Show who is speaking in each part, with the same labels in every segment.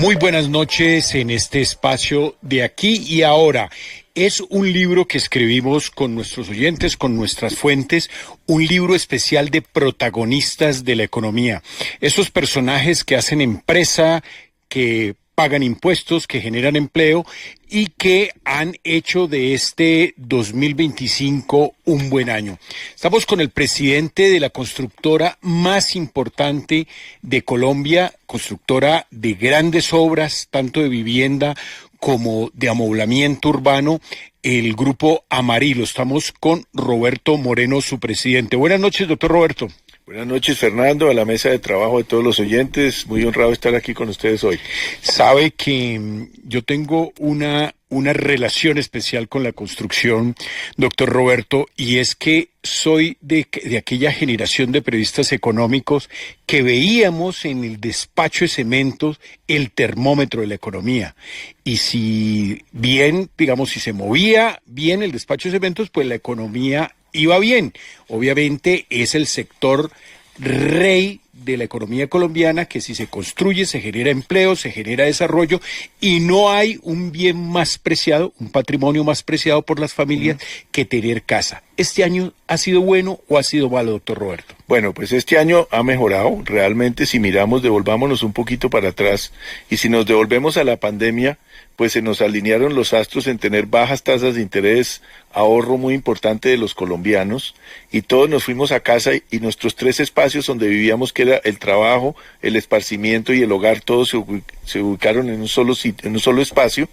Speaker 1: Muy buenas noches en este espacio de Aquí y Ahora. Es un libro que escribimos con nuestros oyentes, con nuestras fuentes, un libro especial de protagonistas de la economía. Esos personajes que hacen empresa, que pagan impuestos, que generan empleo y que han hecho de este 2025 un buen año. Estamos con el presidente de la constructora más importante de Colombia, constructora de grandes obras, tanto de vivienda como de amoblamiento urbano, el Grupo Amarillo. Estamos con Roberto Moreno, su presidente. Buenas noches, doctor Roberto.
Speaker 2: Buenas noches, Fernando, a la mesa de trabajo de todos los oyentes. Muy honrado de estar aquí con ustedes hoy.
Speaker 1: Sabe que yo tengo una relación especial con la construcción, doctor Roberto, y es que soy de aquella generación de periodistas económicos que veíamos en el despacho de cementos el termómetro de la economía. Y si bien, digamos, si se movía bien el despacho de cementos, pues la economía iba bien. Obviamente es el sector rey de la economía colombiana, que si se construye, se genera empleo, se genera desarrollo, y no hay un bien más preciado, un patrimonio más preciado por las familias que tener casa. ¿Este año ha sido bueno o ha sido malo, doctor Roberto?
Speaker 2: Bueno, pues este año ha mejorado. Realmente, si miramos, devolvámonos un poquito para atrás, y si nos devolvemos a la pandemia, pues se nos alinearon los astros en tener bajas tasas de interés, ahorro muy importante de los colombianos, y todos nos fuimos a casa, y nuestros tres espacios donde vivíamos, que era el trabajo, el esparcimiento y el hogar, todos se ubicaron en un solo sitio, en un solo espacio,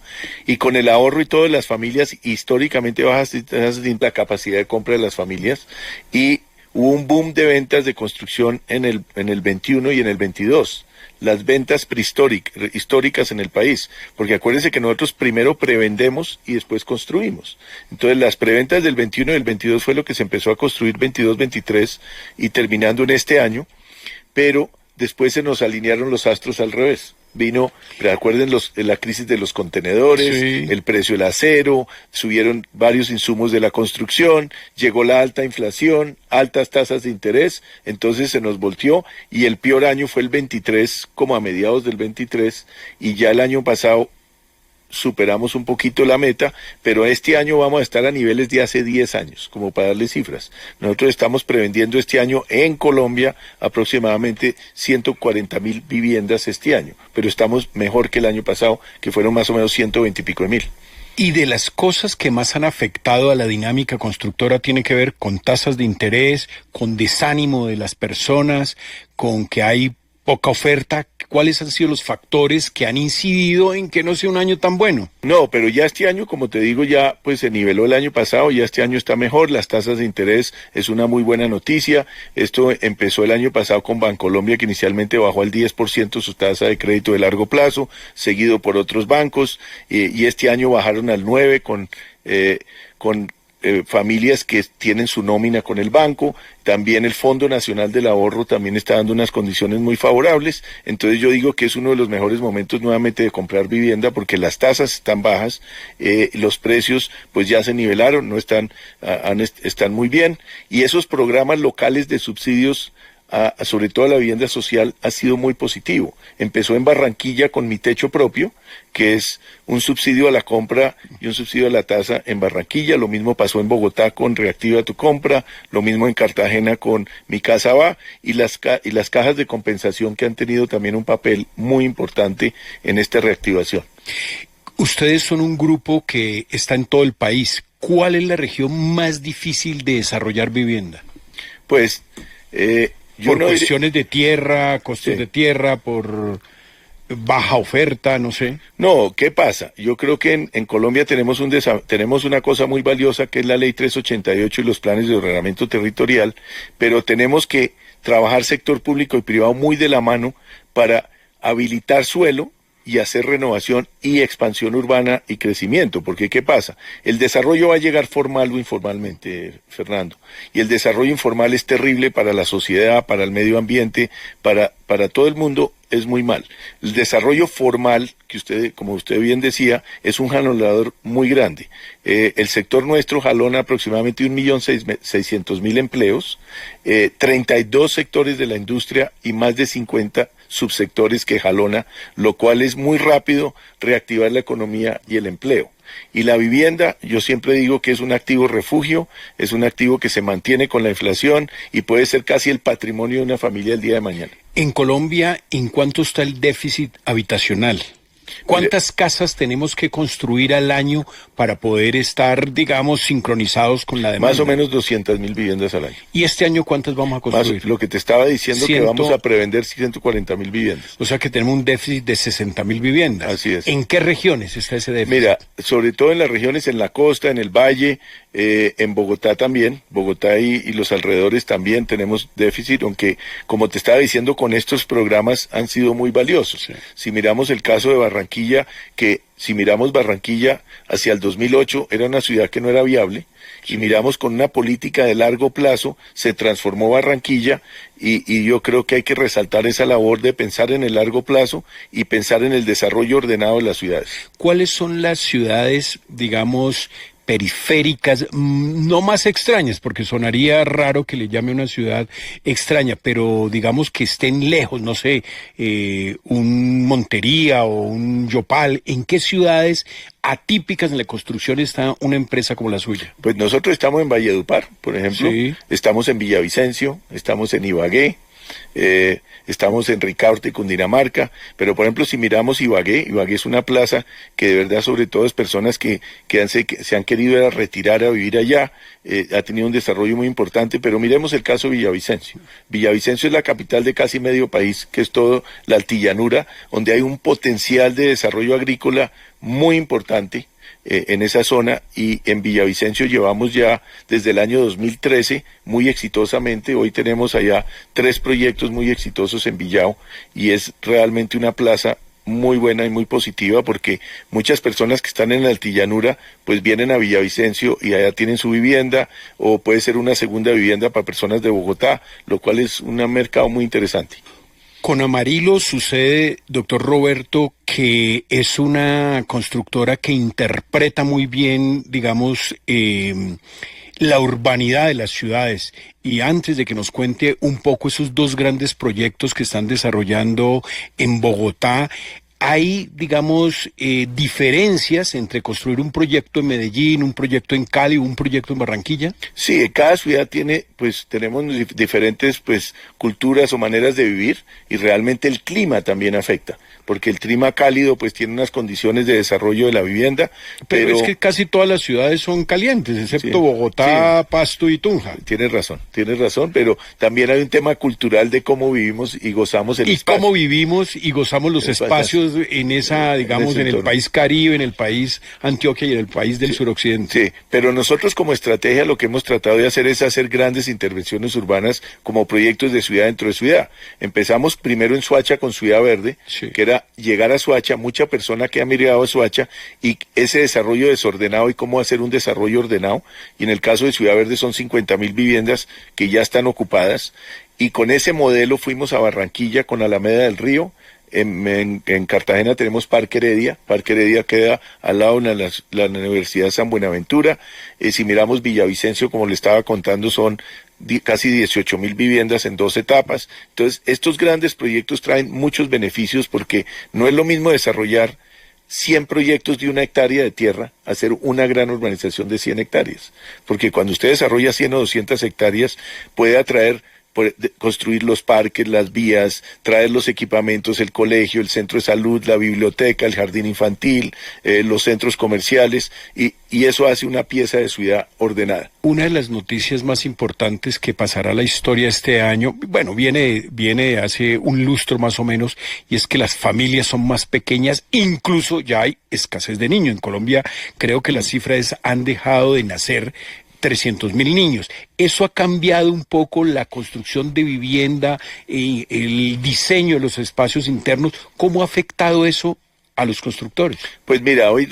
Speaker 2: y con el ahorro y todas las familias históricamente bajas tasas de la capacidad de compra de las familias, y hubo un boom de ventas de construcción en el 21 y en el 22. Las ventas históricas en el país, porque acuérdense que nosotros primero prevendemos y después construimos. Entonces las preventas del 21 y el 22 fue lo que se empezó a construir 22, 23 y terminando en este año, pero después se nos alinearon los astros al revés. Vino, recuerden la crisis de los contenedores, sí, el precio del acero, subieron varios insumos de la construcción, llegó la alta inflación, altas tasas de interés, entonces se nos volteó, y el peor año fue el 23, como a mediados del 23, y ya el año pasado superamos un poquito la meta, pero este año vamos a estar a niveles de hace 10 años, como para darle cifras. Nosotros estamos prevendiendo este año en Colombia aproximadamente 140.000 viviendas este año, pero estamos mejor que el año pasado, que fueron más o menos 120 y pico de mil.
Speaker 1: Y de las cosas que más han afectado a la dinámica constructora tiene que ver con tasas de interés, con desánimo de las personas, con que hay poca oferta. ¿Cuáles han sido los factores que han incidido en que no sea un año tan bueno?
Speaker 2: No, pero ya este año, como te digo, ya pues se niveló el año pasado, ya este año está mejor, las tasas de interés es una muy buena noticia. Esto empezó el año pasado con Bancolombia, que inicialmente bajó al 10% su tasa de crédito de largo plazo, seguido por otros bancos, y este año bajaron al 9% con familias que tienen su nómina con el banco. También el Fondo Nacional del Ahorro también está dando unas condiciones muy favorables. Entonces yo digo que es uno de los mejores momentos nuevamente de comprar vivienda, porque las tasas están bajas, los precios pues ya se nivelaron, no están muy bien, y esos programas locales de subsidios sobre todo la vivienda social ha sido muy positivo. Empezó en Barranquilla con Mi Techo Propio, que es un subsidio a la compra y un subsidio a la tasa en Barranquilla. Lo mismo pasó en Bogotá con Reactiva tu Compra, lo mismo en Cartagena con Mi Casa Va, y las cajas de compensación, que han tenido también un papel muy importante en esta reactivación.
Speaker 1: Ustedes son un grupo que está en todo el país. ¿Cuál es la región más difícil de desarrollar vivienda?
Speaker 2: Pues
Speaker 1: por cuestiones de tierra, costos de tierra, por baja oferta, no sé.
Speaker 2: No, ¿qué pasa? Yo creo que en Colombia tenemos una cosa muy valiosa, que es la Ley 388 y los planes de ordenamiento territorial, pero tenemos que trabajar sector público y privado muy de la mano para habilitar suelo y hacer renovación y expansión urbana y crecimiento, porque ¿qué pasa? El desarrollo va a llegar formal o informalmente, Fernando, y el desarrollo informal es terrible para la sociedad, para el medio ambiente, para todo el mundo, es muy mal. El desarrollo formal, que como usted bien decía, es un jalonador muy grande. El sector nuestro jalona aproximadamente 1.600.000 empleos, 32 sectores de la industria y más de 50 subsectores que jalona, lo cual es muy rápido reactivar la economía y el empleo. Y la vivienda, yo siempre digo que es un activo refugio, es un activo que se mantiene con la inflación y puede ser casi el patrimonio de una familia el día de mañana.
Speaker 1: En Colombia, ¿en cuánto está el déficit habitacional? ¿Cuántas casas tenemos que construir al año para poder estar, digamos, sincronizados con la demanda?
Speaker 2: Más o menos 200.000 viviendas al año.
Speaker 1: ¿Y este año cuántas vamos a construir?
Speaker 2: Más, lo que te estaba diciendo, que vamos a prevender 140.000 viviendas.
Speaker 1: O sea que tenemos un déficit de 60.000 viviendas.
Speaker 2: Así es.
Speaker 1: ¿En qué regiones está ese déficit?
Speaker 2: Mira, sobre todo en las regiones, en la costa, en el valle, en Bogotá también, Bogotá y los alrededores también tenemos déficit, aunque, como te estaba diciendo, con estos programas han sido muy valiosos. Sí. Si miramos el caso de Barranquilla, que si miramos Barranquilla hacia el 2008 era una ciudad que no era viable, y miramos con una política de largo plazo, se transformó Barranquilla, y yo creo que hay que resaltar esa labor de pensar en el largo plazo y pensar en el desarrollo ordenado de las ciudades.
Speaker 1: ¿Cuáles son las ciudades, digamos, periféricas, no más extrañas, porque sonaría raro que le llame una ciudad extraña, pero digamos que estén lejos, no sé, un Montería o un Yopal? ¿En qué ciudades atípicas en la construcción está una empresa como la suya?
Speaker 2: Pues nosotros estamos en Valledupar, por ejemplo, sí. Estamos en Villavicencio, estamos en Ibagué, estamos en Ricaurte, Cundinamarca, pero por ejemplo si miramos Ibagué es una plaza que de verdad, sobre todo, es personas que se han querido retirar a vivir allá, ha tenido un desarrollo muy importante, pero miremos el caso de Villavicencio. Villavicencio es la capital de casi medio país, que es todo la altillanura, donde hay un potencial de desarrollo agrícola muy importante en esa zona, y en Villavicencio llevamos ya desde el año 2013 muy exitosamente. Hoy tenemos allá 3 proyectos muy exitosos en Villao, y es realmente una plaza muy buena y muy positiva, porque muchas personas que están en la altillanura pues vienen a Villavicencio y allá tienen su vivienda, o puede ser una segunda vivienda para personas de Bogotá, lo cual es un mercado muy interesante.
Speaker 1: Con Amarillo sucede, doctor Roberto, que es una constructora que interpreta muy bien, digamos, la urbanidad de las ciudades. Y antes de que nos cuente un poco esos 2 grandes proyectos que están desarrollando en Bogotá, ¿hay, digamos, diferencias entre construir un proyecto en Medellín, un proyecto en Cali o un proyecto en Barranquilla?
Speaker 2: Sí, cada ciudad tiene, pues tenemos diferentes culturas o maneras de vivir, y realmente el clima también afecta, porque el clima cálido pues tiene unas condiciones de desarrollo de la vivienda.
Speaker 1: Pero es que casi todas las ciudades son calientes, excepto sí, Bogotá, sí, Pasto y Tunja.
Speaker 2: Tienes razón, pero también hay un tema cultural de cómo vivimos y gozamos el espacio.
Speaker 1: Y cómo vivimos y gozamos los espacios en esa, digamos, en el país Caribe, en el país Antioquia y en el país del suroccidente.
Speaker 2: Sí, pero nosotros como estrategia lo que hemos tratado de hacer es hacer grandes intervenciones urbanas como proyectos de ciudad dentro de ciudad. Empezamos primero en Soacha con Ciudad Verde, sí, que era llegar a Soacha, mucha persona que ha migrado a Soacha, y ese desarrollo desordenado y cómo hacer un desarrollo ordenado, y en el caso de Ciudad Verde son 50.000 viviendas que ya están ocupadas, y con ese modelo fuimos a Barranquilla con Alameda del Río. En Cartagena tenemos Parque Heredia queda al lado de la Universidad San Buenaventura. Si miramos Villavicencio, como le estaba contando, son casi 18.000 viviendas en 2 etapas. Entonces, estos grandes proyectos traen muchos beneficios, porque no es lo mismo desarrollar 100 proyectos de 1 hectárea de tierra, hacer una gran urbanización de 100 hectáreas. Porque cuando usted desarrolla 100 o 200 hectáreas, puede atraer, construir los parques, las vías, traer los equipamientos, el colegio, el centro de salud, la biblioteca, el jardín infantil, los centros comerciales, y eso hace una pieza de ciudad ordenada.
Speaker 1: Una de las noticias más importantes que pasará a la historia este año, bueno, viene hace un lustro más o menos, y es que las familias son más pequeñas, incluso ya hay escasez de niños. En Colombia creo que las cifras han dejado de nacer 300.000 niños. ¿Eso ha cambiado un poco la construcción de vivienda, el diseño de los espacios internos? ¿Cómo ha afectado eso a los constructores?
Speaker 2: Pues mira, hoy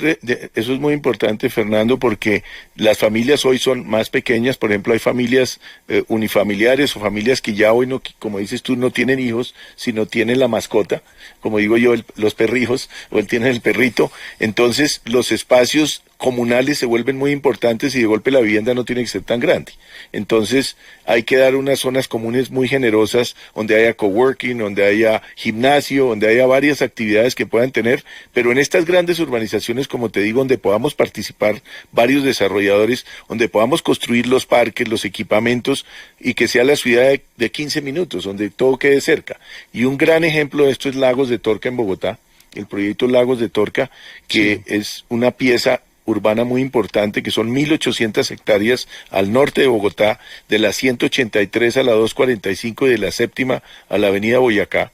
Speaker 2: eso es muy importante, Fernando, porque las familias hoy son más pequeñas. Por ejemplo, hay familias unifamiliares o familias que ya hoy, no, como dices tú, no tienen hijos, sino tienen la mascota, como digo yo, los perrijos, o él tiene el perrito. Entonces, los espacios comunales se vuelven muy importantes y de golpe la vivienda no tiene que ser tan grande. Entonces hay que dar unas zonas comunes muy generosas donde haya coworking, donde haya gimnasio, donde haya varias actividades que puedan tener, pero en estas grandes urbanizaciones, como te digo, donde podamos participar varios desarrolladores, donde podamos construir los parques, los equipamientos y que sea la ciudad de 15 minutos, donde todo quede cerca. Y un gran ejemplo de esto es Lagos de Torca en Bogotá, el proyecto Lagos de Torca, que es una pieza urbana muy importante, que son 1.800 hectáreas al norte de Bogotá, de la 183 a la 245 y de la séptima a la avenida Boyacá.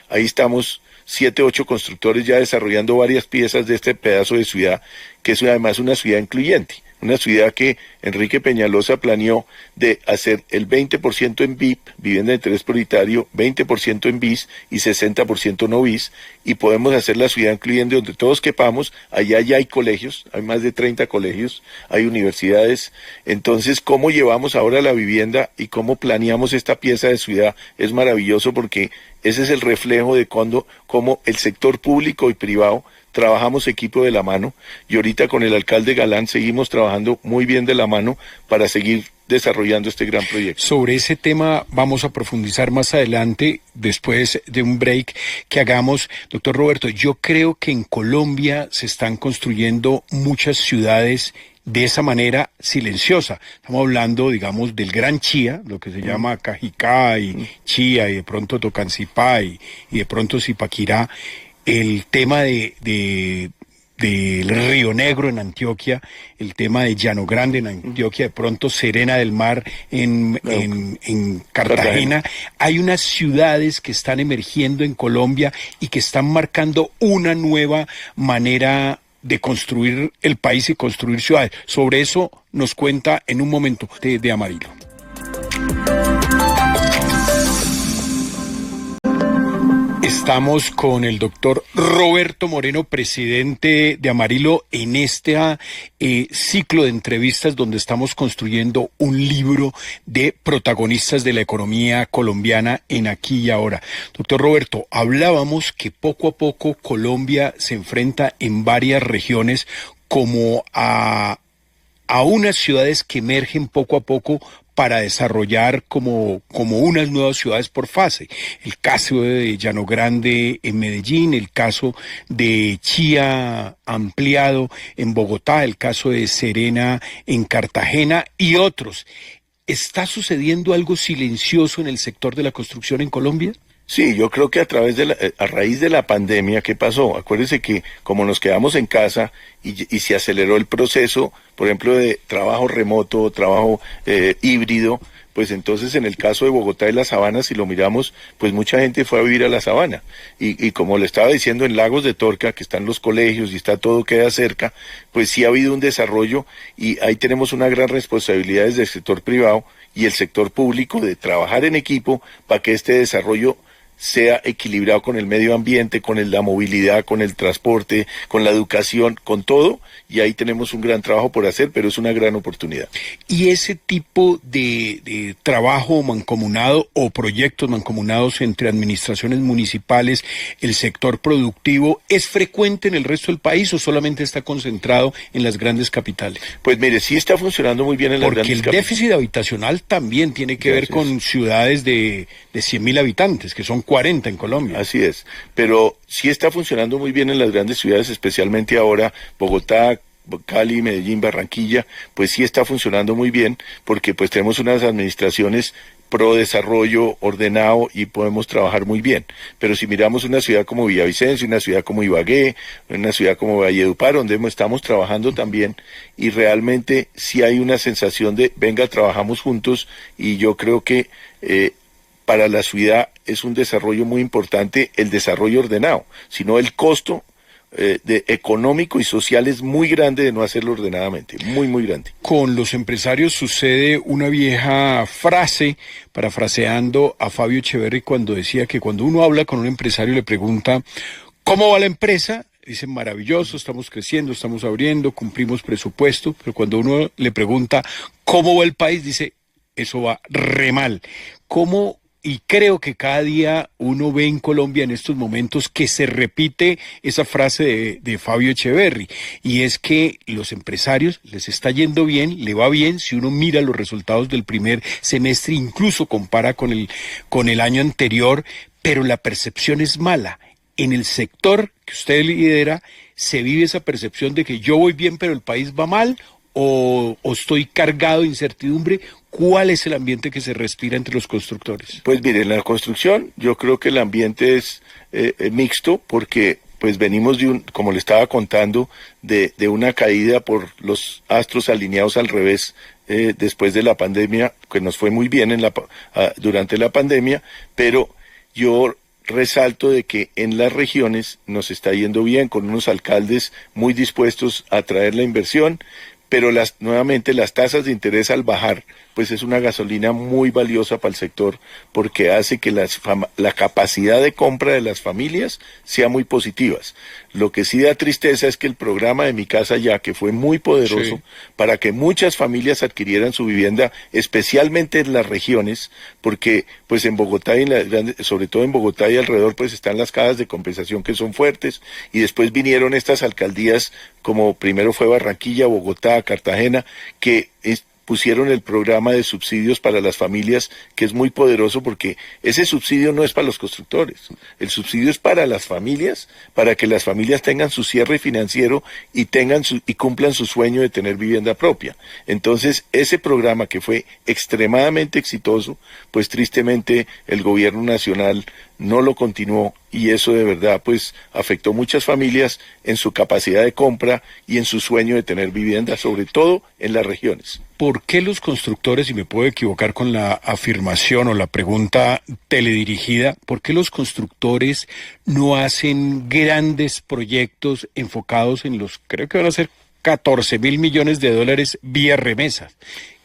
Speaker 2: Ahí estamos 7, 8 constructores ya desarrollando varias piezas de este pedazo de ciudad, que es además una ciudad incluyente. Una ciudad que Enrique Peñalosa planeó de hacer el 20% en VIP, vivienda de interés prioritario, 20% en BIS y 60% no BIS, y podemos hacer la ciudad incluyente donde todos quepamos. Allá ya hay colegios, hay más de 30 colegios, hay universidades. Entonces, cómo llevamos ahora la vivienda y cómo planeamos esta pieza de ciudad es maravilloso, porque ese es el reflejo de cómo el sector público y privado trabajamos equipo de la mano, y ahorita con el alcalde Galán seguimos trabajando muy bien de la mano para seguir desarrollando este gran proyecto.
Speaker 1: Sobre ese tema vamos a profundizar más adelante, después de un break que hagamos. Doctor Roberto, yo creo que en Colombia se están construyendo muchas ciudades de esa manera silenciosa. Estamos hablando, digamos, del Gran Chía, lo que se llama Cajicá y Chía, y de pronto Tocancipá y de pronto Zipaquirá. El tema del Río Negro en Antioquia, el tema de Llano Grande en Antioquia, de pronto Serena del Mar en Cartagena. Hay unas ciudades que están emergiendo en Colombia y que están marcando una nueva manera de construir el país y construir ciudades. Sobre eso nos cuenta en un momento de Amarillo. Estamos con el doctor Roberto Moreno, presidente de Amarillo, en este ciclo de entrevistas donde estamos construyendo un libro de protagonistas de la economía colombiana en aquí y ahora. Doctor Roberto, hablábamos que poco a poco Colombia se enfrenta en varias regiones como a unas ciudades que emergen poco a poco para desarrollar como unas nuevas ciudades por fase. El caso de Llano Grande en Medellín, el caso de Chía ampliado en Bogotá, el caso de Serena en Cartagena y otros. ¿Está sucediendo algo silencioso en el sector de la construcción en Colombia?
Speaker 2: Sí, yo creo que a raíz de la pandemia, ¿qué pasó? Acuérdense que como nos quedamos en casa y se aceleró el proceso, por ejemplo, de trabajo remoto, trabajo híbrido, pues entonces en el caso de Bogotá y la Sabana, si lo miramos, pues mucha gente fue a vivir a la Sabana. Y como le estaba diciendo, en Lagos de Torca, que están los colegios y está todo queda cerca, pues sí ha habido un desarrollo, y ahí tenemos una gran responsabilidad desde el sector privado y el sector público de trabajar en equipo para que este desarrollo sea equilibrado con el medio ambiente, con la movilidad, con el transporte, con la educación, con todo, y ahí tenemos un gran trabajo por hacer, pero es una gran oportunidad.
Speaker 1: ¿Y ese tipo de trabajo mancomunado o proyectos mancomunados entre administraciones municipales, el sector productivo, es frecuente en el resto del país o solamente está concentrado en las grandes capitales?
Speaker 2: Pues mire, sí está funcionando muy bien en las grandes capitales.
Speaker 1: Porque el déficit habitacional también tiene que ver con ciudades de 100.000 habitantes, que son 40 en Colombia.
Speaker 2: Así es, pero sí está funcionando muy bien en las grandes ciudades, especialmente ahora Bogotá, Cali, Medellín, Barranquilla, pues sí está funcionando muy bien, porque pues tenemos unas administraciones pro desarrollo ordenado y podemos trabajar muy bien. Pero si miramos una ciudad como Villavicencio, una ciudad como Ibagué, una ciudad como Valledupar, donde estamos trabajando también, y realmente sí hay una sensación de, venga, trabajamos juntos, y yo creo que para la ciudad es un desarrollo muy importante el desarrollo ordenado, sino el costo económico y social es muy grande de no hacerlo ordenadamente, muy, muy grande.
Speaker 1: Con los empresarios sucede una vieja frase, parafraseando a Fabio Echeverri, cuando decía que cuando uno habla con un empresario y le pregunta ¿cómo va la empresa? Dicen, maravilloso, estamos creciendo, estamos abriendo, cumplimos presupuesto, pero cuando uno le pregunta ¿cómo va el país? Dice, eso va re mal. ¿Cómo y creo que cada día uno ve en Colombia en estos momentos que se repite esa frase de Fabio Echeverry, y es que los empresarios les está yendo bien, le va bien, si uno mira los resultados del primer semestre, incluso compara con el año anterior, pero la percepción es mala. En el sector que usted lidera, ¿se vive esa percepción de que yo voy bien pero el país va mal? ¿O estoy cargado de incertidumbre? ¿Cuál es el ambiente que se respira entre los constructores?
Speaker 2: Pues mire, en la construcción yo creo que el ambiente es mixto porque pues venimos como le estaba contando, de una caída por los astros alineados al revés después de la pandemia, que nos fue muy bien durante la pandemia, pero yo resalto de que en las regiones nos está yendo bien, con unos alcaldes muy dispuestos a traer la inversión, pero nuevamente las tasas de interés al bajar, pues es una gasolina muy valiosa para el sector porque hace que la capacidad de compra de las familias sea muy positivas. Lo que sí da tristeza es que el programa de Mi Casa Ya, que fue muy poderoso para que muchas familias adquirieran su vivienda, especialmente en las regiones, porque pues en Bogotá sobre todo en Bogotá y alrededor pues están las cajas de compensación que son fuertes, y después vinieron estas alcaldías como primero fue Barranquilla, Bogotá, Cartagena, que pusieron el programa de subsidios para las familias, que es muy poderoso porque ese subsidio no es para los constructores, el subsidio es para las familias, para que las familias tengan su cierre financiero y cumplan su sueño de tener vivienda propia. Entonces, ese programa que fue extremadamente exitoso, pues tristemente el gobierno nacional no lo continuó, y eso de verdad pues afectó muchas familias en su capacidad de compra y en su sueño de tener vivienda, sobre todo en las regiones.
Speaker 1: ¿Por qué los constructores, y me puedo equivocar con la afirmación o la pregunta teledirigida, por qué los constructores no hacen grandes proyectos enfocados en creo que van a ser 14.000 millones de dólares vía remesas?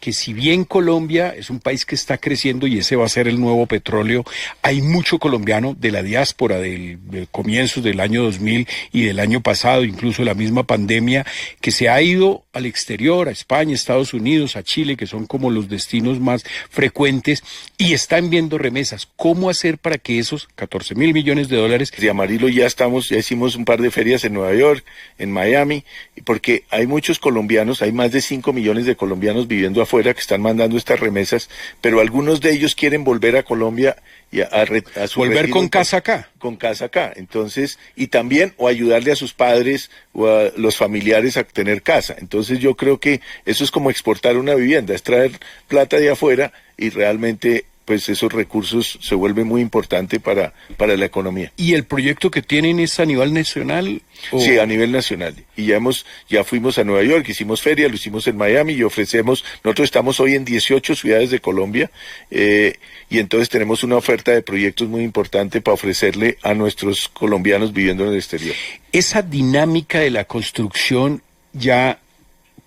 Speaker 1: Que si bien Colombia es un país que está creciendo y ese va a ser el nuevo petróleo, hay mucho colombiano de la diáspora de comienzos del año 2000 y del año pasado, incluso la misma pandemia, que se ha ido al exterior, a España, Estados Unidos, a Chile, que son como los destinos más frecuentes, y están viendo remesas. ¿Cómo hacer para que esos 14.000 millones de dólares...
Speaker 2: De Amarillo ya hicimos un par de ferias en Nueva York, en Miami, porque hay muchos colombianos, hay más de 5 millones de colombianos viviendo afuera que están mandando estas remesas, pero algunos de ellos quieren volver a Colombia y a su
Speaker 1: volver con casa acá.
Speaker 2: Con casa acá. Entonces, y también o ayudarle a sus padres o a los familiares a tener casa. Entonces yo creo que eso es como exportar una vivienda, es traer plata de afuera, y realmente pues esos recursos se vuelven muy importantes para la economía.
Speaker 1: ¿Y el proyecto que tienen es a nivel nacional?
Speaker 2: Sí, a nivel nacional. Y ya fuimos a Nueva York, hicimos feria, lo hicimos en Miami y nosotros estamos hoy en 18 ciudades de Colombia, y entonces tenemos una oferta de proyectos muy importante para ofrecerle a nuestros colombianos viviendo en el exterior.
Speaker 1: Esa dinámica de la construcción, ya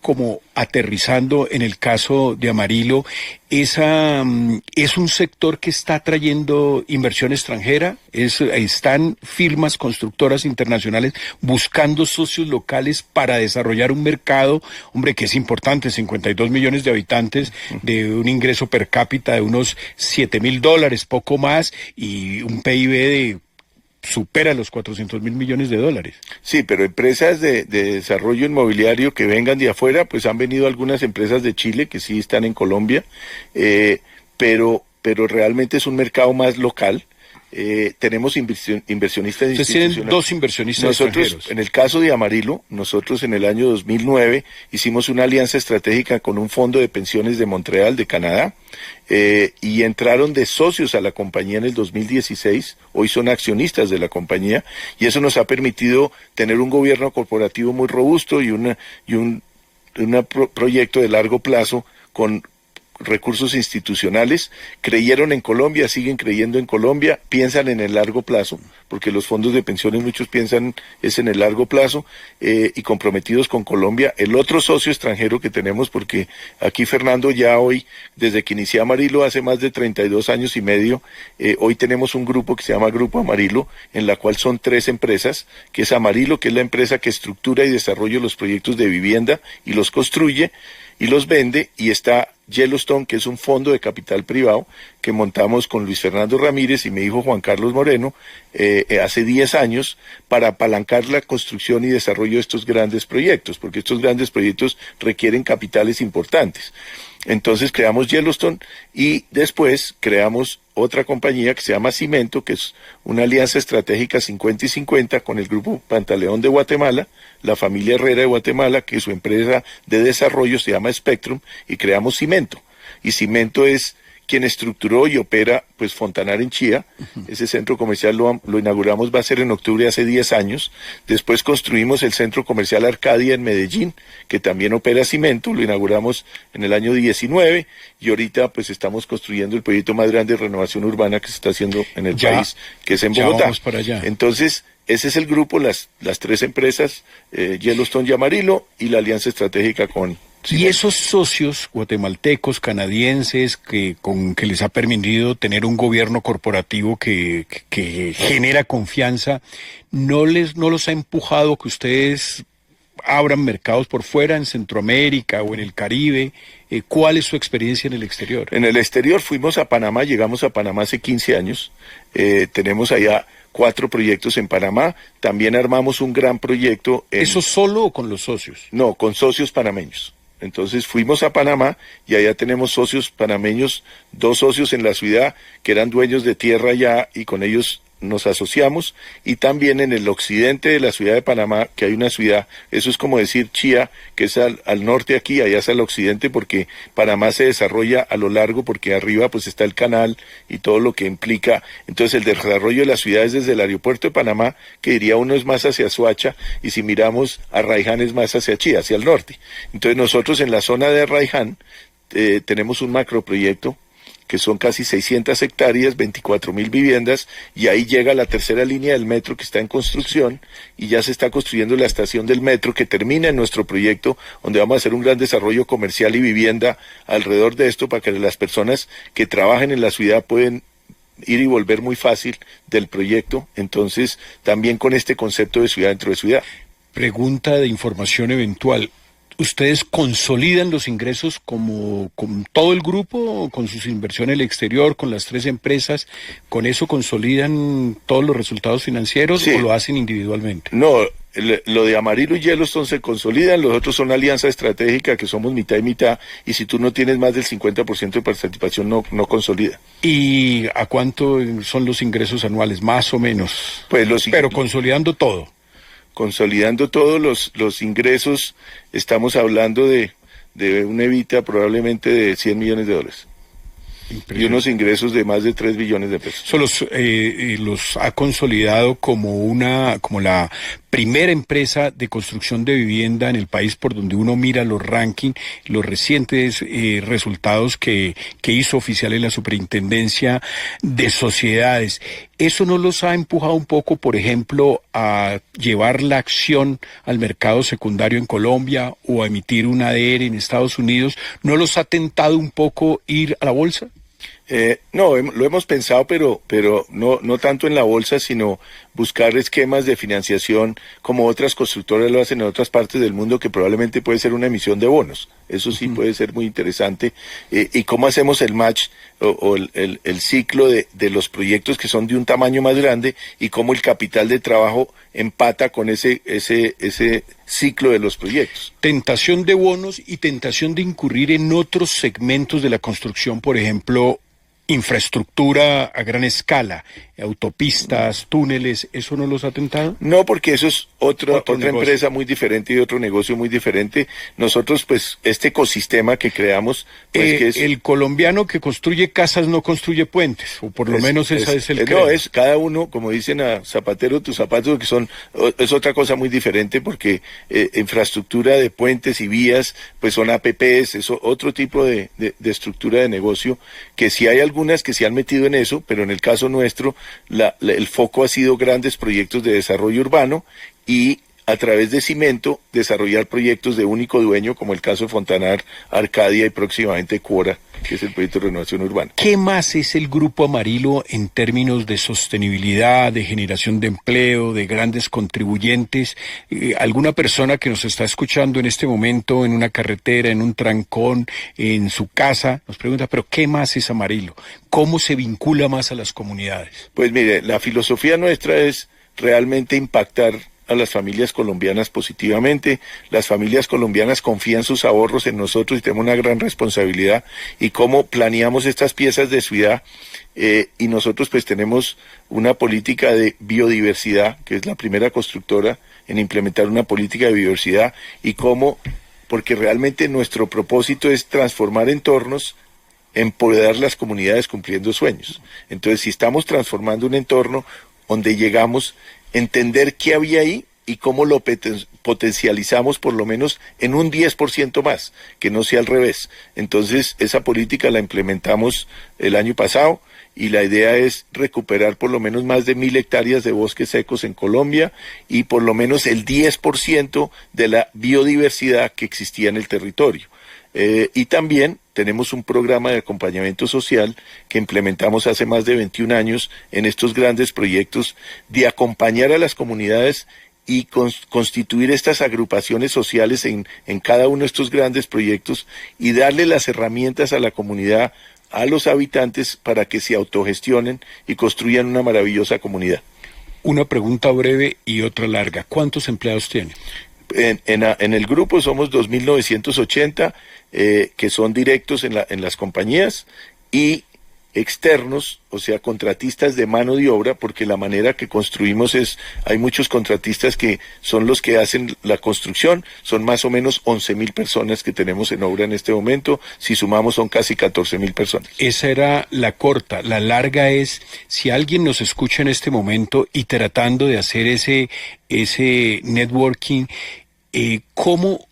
Speaker 1: como aterrizando en el caso de Amarillo, es un sector que está trayendo inversión extranjera, están firmas constructoras internacionales buscando socios locales para desarrollar un mercado, hombre, que es importante, 52 millones de habitantes, de un ingreso per cápita de unos $7.000, poco más, y un PIB supera los 400.000 millones de dólares.
Speaker 2: Sí, pero empresas de desarrollo inmobiliario que vengan de afuera, pues han venido algunas empresas de Chile que sí están en Colombia, pero realmente es un mercado más local. Tenemos inversionistas
Speaker 1: institucionales. Tienen dos inversionistas extranjeros.
Speaker 2: En el caso de Amarillo, nosotros en el año 2009 hicimos una alianza estratégica con un fondo de pensiones de Montreal, de Canadá, y entraron de socios a la compañía en el 2016, hoy son accionistas de la compañía, y eso nos ha permitido tener un gobierno corporativo muy robusto y un proyecto de largo plazo con recursos institucionales. Creyeron en Colombia, siguen creyendo en Colombia, piensan en el largo plazo, porque los fondos de pensiones muchos piensan es en el largo plazo, y comprometidos con Colombia. El otro socio extranjero que tenemos, porque aquí Fernando ya hoy, desde que inicié Amarillo hace más de 32 años y medio, hoy tenemos un grupo que se llama Grupo Amarillo, en la cual son 3 empresas, que es Amarillo, que es la empresa que estructura y desarrolla los proyectos de vivienda y los construye. y los vende, y está Yellowstone, que es un fondo de capital privado que montamos con Luis Fernando Ramírez y mi hijo Juan Carlos Moreno hace 10 años para apalancar la construcción y desarrollo de estos grandes proyectos, porque estos grandes proyectos requieren capitales importantes. Entonces creamos Yellowstone y después creamos otra compañía que se llama Cimento, que es una alianza estratégica 50 y 50 con el Grupo Pantaleón de Guatemala, la familia Herrera de Guatemala, que su empresa de desarrollo se llama Spectrum, y creamos Cimento. Y Cimento es quien estructuró y opera pues Fontanar en Chía. Ese centro comercial lo inauguramos, va a ser en octubre, hace 10 años. Después construimos el centro comercial Arcadia en Medellín, que también opera Cimento, lo inauguramos en el año 19, y ahorita pues estamos construyendo el proyecto más grande de renovación urbana que se está haciendo en el país, que es en Bogotá.
Speaker 1: Vamos para allá.
Speaker 2: Entonces, ese es el grupo, las tres empresas, Yellowstone y Amarillo, y la alianza estratégica con Cimento.
Speaker 1: Y esos socios guatemaltecos, canadienses, que les ha permitido tener un gobierno corporativo que genera confianza, ¿no los ha empujado que ustedes abran mercados por fuera, en Centroamérica o en el Caribe? ¿Cuál es su experiencia en el exterior?
Speaker 2: En el exterior fuimos a Panamá, llegamos a Panamá hace 15 años, tenemos allá 4 proyectos en Panamá, también armamos un gran proyecto.
Speaker 1: ¿Eso solo o con los socios?
Speaker 2: No, con socios panameños. Entonces fuimos a Panamá y allá tenemos socios panameños, 2 socios en la ciudad que eran dueños de tierra allá, y con ellos nos asociamos, y también en el occidente de la ciudad de Panamá, que hay una ciudad, eso es como decir Chía, que es al norte aquí, allá es al occidente, porque Panamá se desarrolla a lo largo, porque arriba pues está el canal y todo lo que implica. Entonces el desarrollo de las ciudades desde el aeropuerto de Panamá, que diría uno es más hacia Soacha, y si miramos a Arraiján es más hacia Chía, hacia el norte. Entonces nosotros en la zona de Arraiján tenemos un macroproyecto que son casi 600 hectáreas, 24.000 viviendas, y ahí llega la tercera línea del metro que está en construcción, y ya se está construyendo la estación del metro que termina en nuestro proyecto, donde vamos a hacer un gran desarrollo comercial y vivienda alrededor de esto, para que las personas que trabajen en la ciudad pueden ir y volver muy fácil del proyecto. Entonces, también con este concepto de ciudad dentro de ciudad.
Speaker 1: Pregunta de información eventual. ¿Ustedes consolidan los ingresos como con todo el grupo, con sus inversiones en el exterior, con las 3 empresas? ¿Con eso consolidan todos los resultados financieros, sí, o lo hacen individualmente?
Speaker 2: No, lo de Amarillo y Yellowstone se consolidan, los otros son alianza estratégica, que somos mitad y mitad, y si tú no tienes más del 50% de participación, no consolida.
Speaker 1: ¿Y a cuánto son los ingresos anuales, más o menos?
Speaker 2: Pues
Speaker 1: pero consolidando todo.
Speaker 2: Consolidando todos los ingresos, estamos hablando de un EBITDA probablemente de $100 millones. Y unos ingresos de más de 3 billones de pesos.
Speaker 1: Eso los ha consolidado como la primera empresa de construcción de vivienda en el país, por donde uno mira los rankings, los recientes resultados que hizo oficial en la Superintendencia de Sociedades. ¿Eso no los ha empujado un poco, por ejemplo, a llevar la acción al mercado secundario en Colombia o a emitir un ADR en Estados Unidos? ¿No los ha tentado un poco ir a la bolsa?
Speaker 2: No, lo hemos pensado, pero no tanto en la bolsa, sino buscar esquemas de financiación como otras constructoras lo hacen en otras partes del mundo, que probablemente puede ser una emisión de bonos. Eso sí puede ser muy interesante. Y cómo hacemos el match o el ciclo de los proyectos que son de un tamaño más grande, y cómo el capital de trabajo empata con ese ciclo de los proyectos.
Speaker 1: Tentación de bonos y tentación de incurrir en otros segmentos de la construcción, por ejemplo, infraestructura a gran escala, autopistas, túneles, ¿eso no los ha tentado?
Speaker 2: No, porque eso es otra empresa muy diferente y otro negocio muy diferente. Nosotros, pues, este ecosistema que creamos, pues, que es...
Speaker 1: El colombiano que construye casas no construye puentes, o por lo menos esa es el credo.
Speaker 2: No, es cada uno, como dicen a zapatero tus zapatos, que es otra cosa muy diferente, porque infraestructura de puentes y vías, pues son APPs, es otro tipo de estructura de negocio, que sí hay algunas que se han metido en eso, pero en el caso nuestro, el foco ha sido grandes proyectos de desarrollo urbano y a través de Cimento, desarrollar proyectos de único dueño, como el caso de Fontanar, Arcadia y próximamente Quora, que es el proyecto de renovación urbana.
Speaker 1: ¿Qué más es el Grupo Amarillo en términos de sostenibilidad, de generación de empleo, de grandes contribuyentes? ¿Alguna persona que nos está escuchando en este momento en una carretera, en un trancón, en su casa, nos pregunta, pero ¿qué más es Amarillo? ¿Cómo se vincula más a las comunidades?
Speaker 2: Pues mire, la filosofía nuestra es realmente impactar a las familias colombianas positivamente. Las familias colombianas confían sus ahorros en nosotros y tenemos una gran responsabilidad, y cómo planeamos estas piezas de ciudad, y nosotros pues tenemos una política de biodiversidad, que es la primera constructora en implementar una política de biodiversidad, y cómo, porque realmente nuestro propósito es transformar entornos, empoderar las comunidades cumpliendo sueños. Entonces, si estamos transformando un entorno donde llegamos, entender qué había ahí y cómo lo potencializamos por lo menos en un 10% más, que no sea al revés. Entonces, esa política la implementamos el año pasado, y la idea es recuperar por lo menos más de 1.000 hectáreas de bosques secos en Colombia y por lo menos el 10% de la biodiversidad que existía en el territorio. Y también tenemos un programa de acompañamiento social que implementamos hace más de 21 años en estos grandes proyectos de acompañar a las comunidades y constituir estas agrupaciones sociales en cada uno de estos grandes proyectos, y darle las herramientas a la comunidad, a los habitantes, para que se autogestionen y construyan una maravillosa comunidad.
Speaker 1: Una pregunta breve y otra larga. ¿Cuántos empleados tiene?
Speaker 2: En el grupo somos 2.980, que son directos en las compañías, y externos, o sea, contratistas de mano de obra, porque la manera que construimos hay muchos contratistas que son los que hacen la construcción. Son más o menos 11.000 personas que tenemos en obra en este momento. Si sumamos, son casi 14.000 personas.
Speaker 1: Esa era la corta. La larga es, si alguien nos escucha en este momento y tratando de hacer ese networking, ¿cómo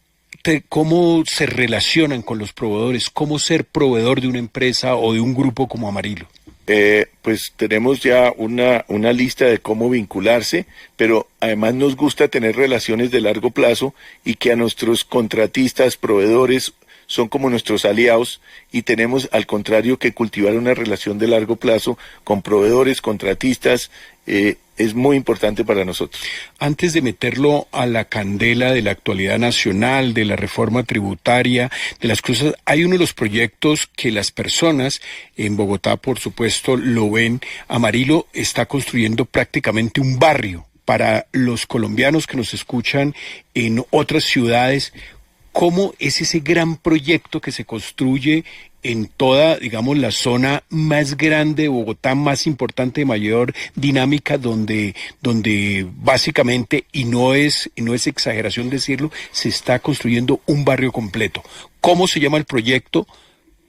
Speaker 1: se relacionan con los proveedores? ¿Cómo ser proveedor de una empresa o de un grupo como Amarillo?
Speaker 2: Pues tenemos ya una lista de cómo vincularse, pero además nos gusta tener relaciones de largo plazo, y que a nuestros contratistas, proveedores, son como nuestros aliados, y tenemos al contrario que cultivar una relación de largo plazo con proveedores, contratistas. Es muy importante para nosotros.
Speaker 1: Antes de meterlo a la candela de la actualidad nacional, de la reforma tributaria, de las cosas, hay uno de los proyectos que las personas en Bogotá, por supuesto, lo ven. Amarillo está construyendo prácticamente un barrio para los colombianos que nos escuchan en otras ciudades. ¿Cómo es ese gran proyecto que se construye en toda, digamos, la zona más grande de Bogotá, más importante, de mayor dinámica, donde básicamente, y no es exageración decirlo, se está construyendo un barrio completo? ¿Cómo se llama el proyecto?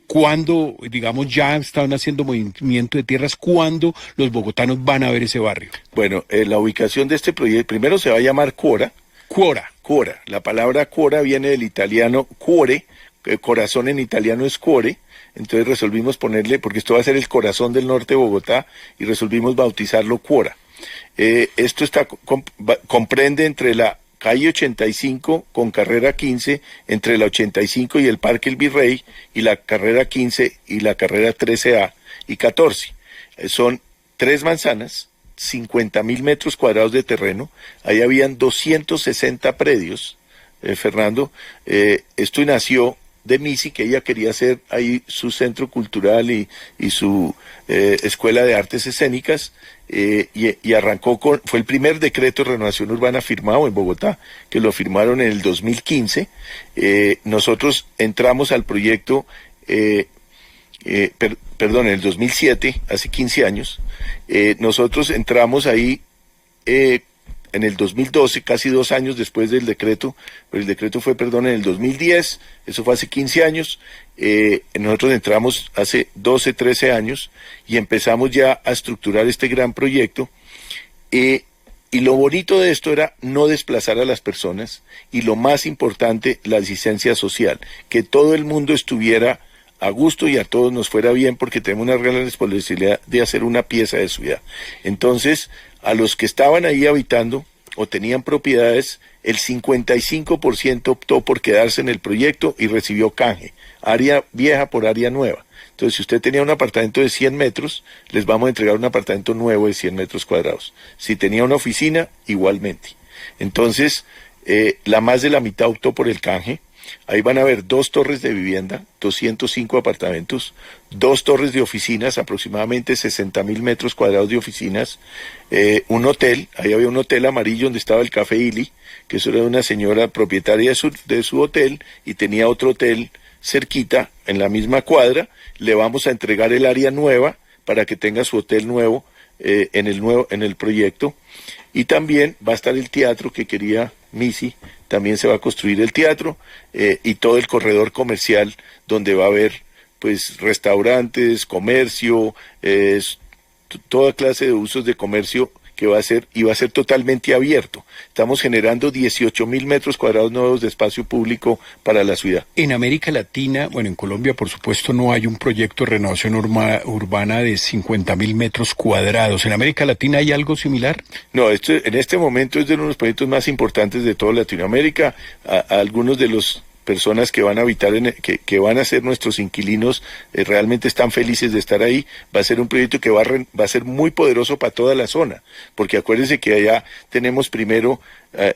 Speaker 1: ¿Cuándo, digamos, ya están haciendo movimiento de tierras? ¿Cuándo los bogotanos van a ver ese barrio?
Speaker 2: Bueno, la ubicación de este proyecto, primero se va a llamar Quora. Quora. La palabra Quora viene del italiano cuore, corazón en italiano es cuore. Entonces resolvimos ponerle, porque esto va a ser el corazón del norte de Bogotá, y resolvimos bautizarlo Quora. Esto comprende entre la calle 85 con carrera 15, entre la 85 y el Parque El Virrey, y la carrera 15 y la carrera 13A y 14. Son 3 manzanas, 50.000 metros cuadrados de terreno. Ahí habían 260 predios, Fernando. Esto nació de Misi, que ella quería hacer ahí su centro cultural y su escuela de artes escénicas, y arrancó fue el primer decreto de renovación urbana firmado en Bogotá, que lo firmaron en el 2015. Nosotros entramos al proyecto, en el 2007, hace 15 años. Nosotros entramos ahí en el 2012, casi 2 años después del decreto, pero el decreto fue, en el 2010, eso fue hace 15 años. Nosotros entramos hace 12, 13 años y empezamos ya a estructurar este gran proyecto. Y lo bonito de esto era no desplazar a las personas, y lo más importante, la asistencia social, que todo el mundo estuviera a gusto y a todos nos fuera bien, porque tenemos una gran responsabilidad de hacer una pieza de ciudad. Entonces, a los que estaban ahí habitando, o tenían propiedades, el 55% optó por quedarse en el proyecto y recibió canje, área vieja por área nueva. Entonces, si usted tenía un apartamento de 100 metros, les vamos a entregar un apartamento nuevo de 100 metros cuadrados. Si tenía una oficina, igualmente. Entonces, la más de la mitad optó por el canje. Ahí van a haber 2 torres de vivienda, 205 apartamentos, 2 torres de oficinas, aproximadamente 60.000 metros cuadrados de oficinas, un hotel, ahí había un hotel amarillo donde estaba el Café Ili, que eso era de una señora propietaria de su hotel, y tenía otro hotel cerquita, en la misma cuadra. Le vamos a entregar el área nueva para que tenga su hotel nuevo, en el proyecto, y también va a estar el teatro que quería Missy. También se va a construir el teatro y todo el corredor comercial donde va a haber pues restaurantes, comercio, toda clase de usos de comercio que va a ser, y va a ser totalmente abierto. Estamos generando 18.000 metros cuadrados nuevos de espacio público para la ciudad.
Speaker 1: En América Latina, bueno, en Colombia por supuesto no hay un proyecto de renovación urbana de 50.000 metros cuadrados. ¿En América Latina hay algo similar?
Speaker 2: No, en este momento es de uno de los proyectos más importantes de toda Latinoamérica. A algunos de los personas que van a habitar, que van a ser nuestros inquilinos, realmente están felices de estar ahí. Va a ser un proyecto que va a ser muy poderoso para toda la zona, porque acuérdense que allá tenemos primero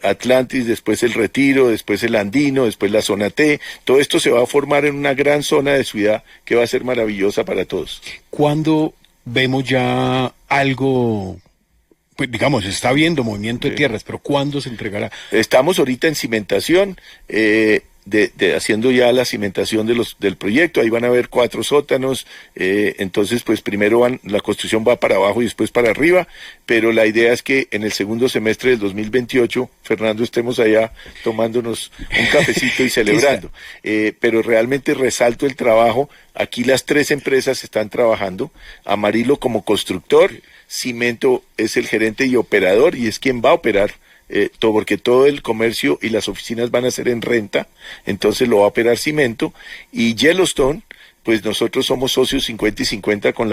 Speaker 2: Atlantis, después el Retiro, después el Andino, después la zona T. Todo esto se va a formar en una gran zona de ciudad que va a ser maravillosa para todos.
Speaker 1: ¿Cuándo vemos ya algo? Pues digamos, está habiendo movimiento de tierras, pero ¿cuándo se entregará?
Speaker 2: Estamos ahorita en cimentación, haciendo ya la cimentación del proyecto. Ahí van a haber 4 sótanos, entonces pues primero la construcción va para abajo y después para arriba, pero la idea es que en el segundo semestre del 2028, Fernando, estemos allá tomándonos un cafecito y celebrando. Pero realmente resalto el trabajo. Aquí las 3 empresas están trabajando. Amarillo como constructor, Cimento es el gerente y operador, y es quien va a operar porque todo el comercio y las oficinas van a ser en renta, entonces lo va a operar Cimento. Y Yellowstone, pues nosotros somos socios 50 y 50 con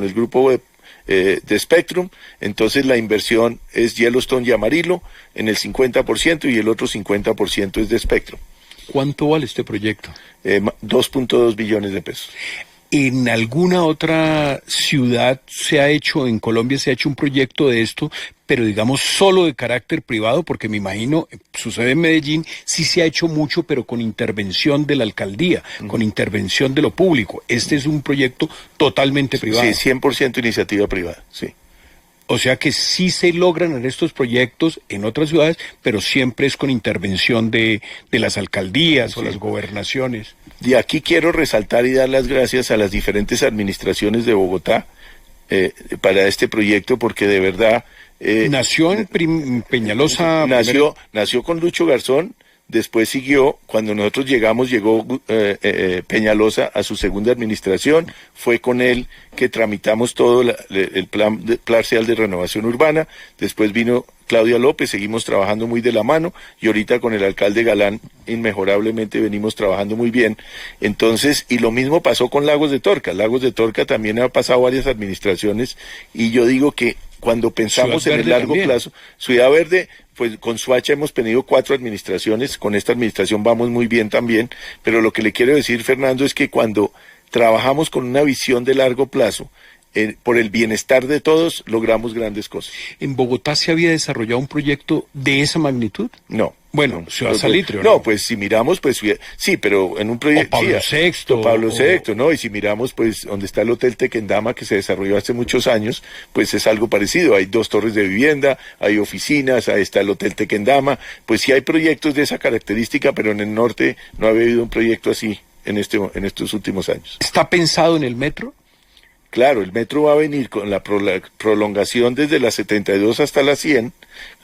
Speaker 2: el grupo de Spectrum, entonces la inversión es Yellowstone y Amarillo en el 50% y el otro 50% es de Spectrum.
Speaker 1: ¿Cuánto vale este proyecto?
Speaker 2: 2.2 billones de pesos.
Speaker 1: ¿En alguna otra ciudad en Colombia se ha hecho un proyecto de esto, pero digamos solo de carácter privado? Porque me imagino, sucede en Medellín, sí se ha hecho mucho, pero con intervención de la alcaldía, con intervención de lo público. Este es un proyecto totalmente privado.
Speaker 2: Sí, 100% iniciativa privada, sí.
Speaker 1: O sea que sí se logran en estos proyectos en otras ciudades, pero siempre es con intervención de las alcaldías o las gobernaciones.
Speaker 2: Y aquí quiero resaltar y dar las gracias a las diferentes administraciones de Bogotá para este proyecto, porque de verdad...
Speaker 1: nació en Peñalosa.
Speaker 2: Nació con Lucho Garzón. Después siguió, cuando nosotros llegó Peñalosa a su segunda administración. Fue con él que tramitamos todo el plan parcial de renovación urbana. Después vino Claudia López, seguimos trabajando muy de la mano, y ahorita con el alcalde Galán inmejorablemente venimos trabajando muy bien. Entonces, y lo mismo pasó con Lagos de Torca. Lagos de Torca también ha pasado varias administraciones, y yo digo que cuando pensamos en el largo plazo, Ciudad Verde, pues con Suacha hemos tenido 4 administraciones, con esta administración vamos muy bien también, pero lo que le quiero decir, Fernando, es que cuando trabajamos con una visión de largo plazo, por el bienestar de todos, logramos grandes cosas.
Speaker 1: ¿En Bogotá se había desarrollado un proyecto de esa magnitud?
Speaker 2: No.
Speaker 1: Bueno, Ciudad Salitre,
Speaker 2: ¿no? Pues si miramos, pues sí, pero en un proyecto...
Speaker 1: Pablo VI.
Speaker 2: Pablo VI, ¿no? Y si miramos, pues, donde está el Hotel Tequendama, que se desarrolló hace muchos años, pues es algo parecido. Hay 2 torres de vivienda, hay oficinas, ahí está el Hotel Tequendama. Pues sí hay proyectos de esa característica, pero en el norte no había habido un proyecto así en estos últimos años.
Speaker 1: ¿Está pensado en el metro?
Speaker 2: Claro, el metro va a venir con la prolongación desde la 72 hasta la 100.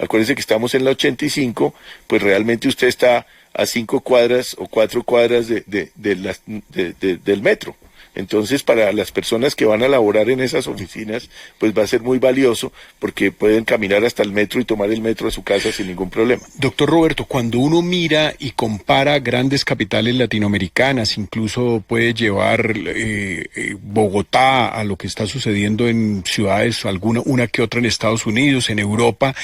Speaker 2: Acuérdense que estamos en la 85, pues realmente usted está a 5 cuadras o 4 cuadras del metro. Entonces, para las personas que van a laborar en esas oficinas, pues va a ser muy valioso, porque pueden caminar hasta el metro y tomar el metro a su casa sin ningún problema.
Speaker 1: Doctor Roberto, cuando uno mira y compara grandes capitales latinoamericanas, incluso puede llevar Bogotá a lo que está sucediendo en ciudades, una que otra en Estados Unidos, en Europa,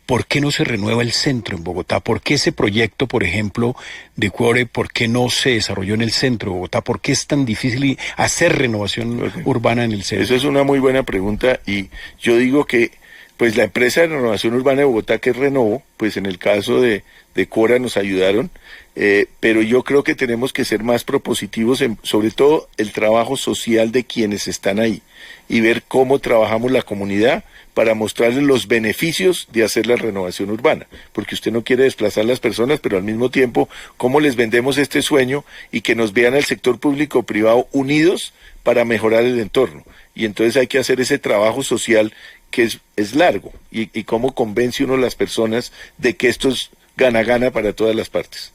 Speaker 1: ¿por qué no se renueva el centro en Bogotá? ¿Por qué ese proyecto, por ejemplo, de Cuore, por qué no se desarrolló en el centro de Bogotá? ¿Por qué es tan difícil hacer renovación urbana en el centro?
Speaker 2: Eso es una muy buena pregunta y yo digo que pues la empresa de renovación urbana de Bogotá, que es Renovo, pues en el caso de Cora nos ayudaron, pero yo creo que tenemos que ser más propositivos en, sobre todo, el trabajo social de quienes están ahí y ver cómo trabajamos la comunidad para mostrarles los beneficios de hacer la renovación urbana, porque usted no quiere desplazar a las personas, pero al mismo tiempo, cómo les vendemos este sueño y que nos vean al sector público o privado unidos para mejorar el entorno. Y entonces hay que hacer ese trabajo social que es largo, y cómo convence uno a las personas de que esto es gana-gana para todas las partes.